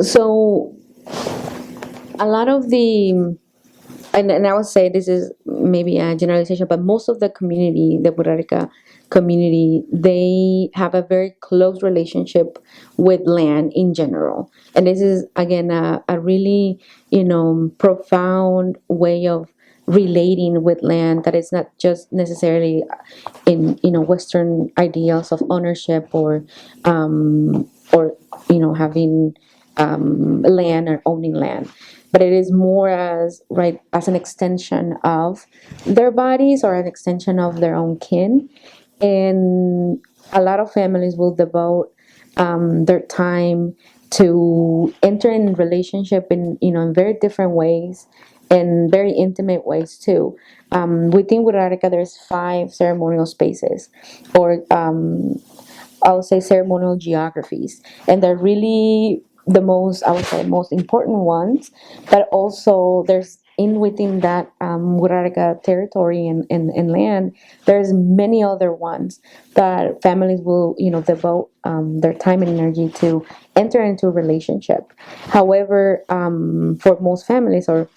So a lot of the and I would say this is maybe a generalization, but most of the community, the Wixárika community, they have a very close relationship with land in general. And this is, again, a really, profound way of relating with land that is not just necessarily in, Western ideals of ownership or having land or owning land, but it is more as right as an extension of their bodies or an extension of their own kin. And a lot of families will devote their time to enter in relationship in very different ways and very intimate ways too. Within Wirikuta, there's 5 ceremonial spaces, or I would say ceremonial geographies, and they're really the most, I would say, most important ones. But also, there's in within that Wixárika territory and land, there's many other ones that families will devote their time and energy to enter into a relationship. However, for most families or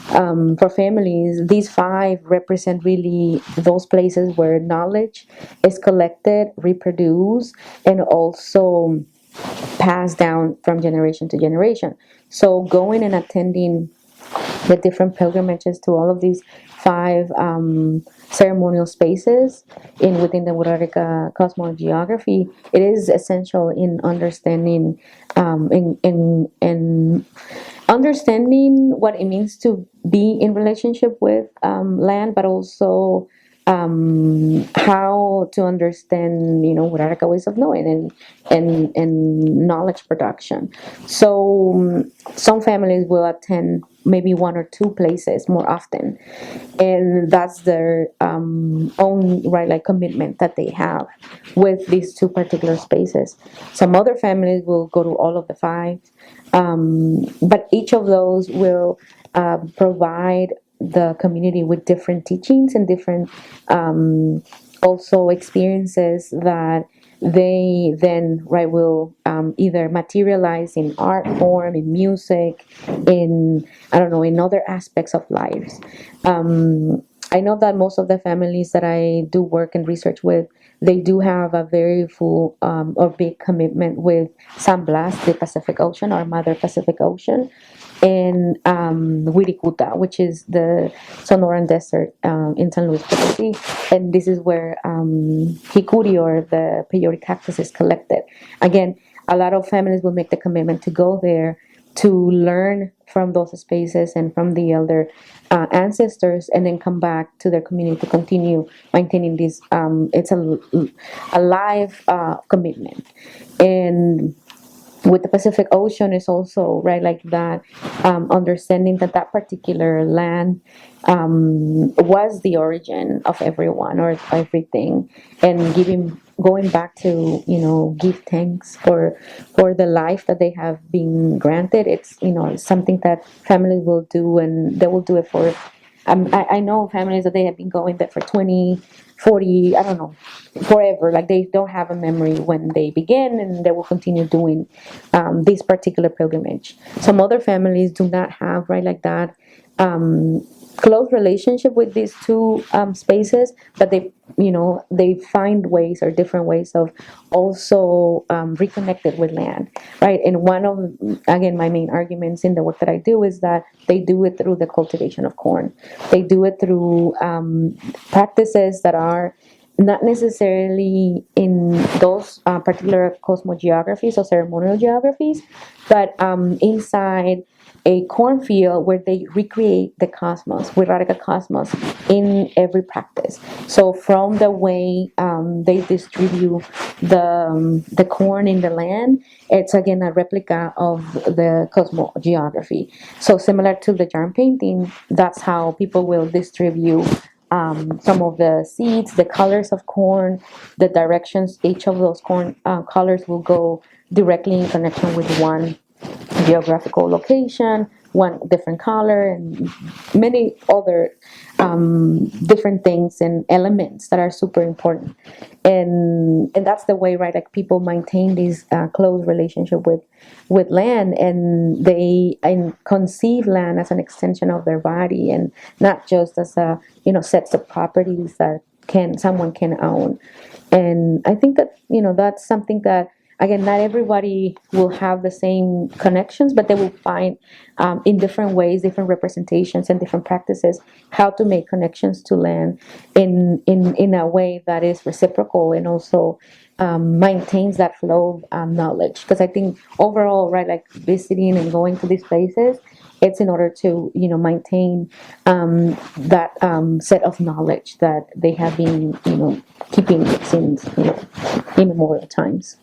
for families, these 5 represent really those places where knowledge is collected, reproduced, and also passed down from generation to generation. So going and attending the different pilgrimages to all of these 5 ceremonial spaces in within the Wixárika cosmogeography, it is essential in understanding in understanding what it means to be in relationship with land, but also how to understand, Wixárika ways of knowing and knowledge production. So some families will attend maybe 1 or 2 places more often, and that's their own right, like commitment that they have with these 2 particular spaces. Some other families will go to all of the 5, but each of those will provide the community with different teachings and different also experiences that they then right will either materialize in art form, in music, in, I don't know, in other aspects of lives. I know that most of the families that I do work and research with, they do have a very full or big commitment with San Blas, the Pacific Ocean, or Mother Pacific Ocean, and Wirikuta, which is the Sonoran Desert in San Luis Potosí. And this is where hikuri, or the peyote cactus, is collected. Again, a lot of families will make the commitment to go there to learn from those spaces and from the elder ancestors, and then come back to their community to continue maintaining this. It's a live commitment. And with the Pacific Ocean is also right like that, understanding that that particular land was the origin of everyone or everything, and going back to give thanks for the life that they have been granted. It's it's something that families will do, and they will do it for. I know families that they have been going there for 20, 40, I don't know, forever. Like they don't have a memory when they begin, and they will continue doing this particular pilgrimage. Some other families do not have right like that close relationship with these 2 spaces, but they find ways or different ways of also reconnected with land, right? And one of, again, my main arguments in the work that I do is that they do it through the cultivation of corn. They do it through practices that are not necessarily in those particular cosmogeographies or ceremonial geographies, but inside a cornfield where they recreate the cosmos, Wixárika cosmos, in every practice. So from the way they distribute the corn in the land, it's again a replica of the cosmogeography. So similar to the jar painting, that's how people will distribute some of the seeds, the colors of corn, the directions each of those corn colors will go directly in connection with one geographical location, one different color and many other different things and elements that are super important. And that's the way, right, like people maintain this close relationship with land, and they conceive land as an extension of their body and not just as a, sets of properties that someone can own. And I think that, that's something that, again, not everybody will have the same connections, but they will find in different ways, different representations and different practices, how to make connections to land in a way that is reciprocal and also maintains that flow of knowledge. Because I think overall, right, like visiting and going to these places, it's in order to, maintain that set of knowledge that they have been, keeping since, immemorial times.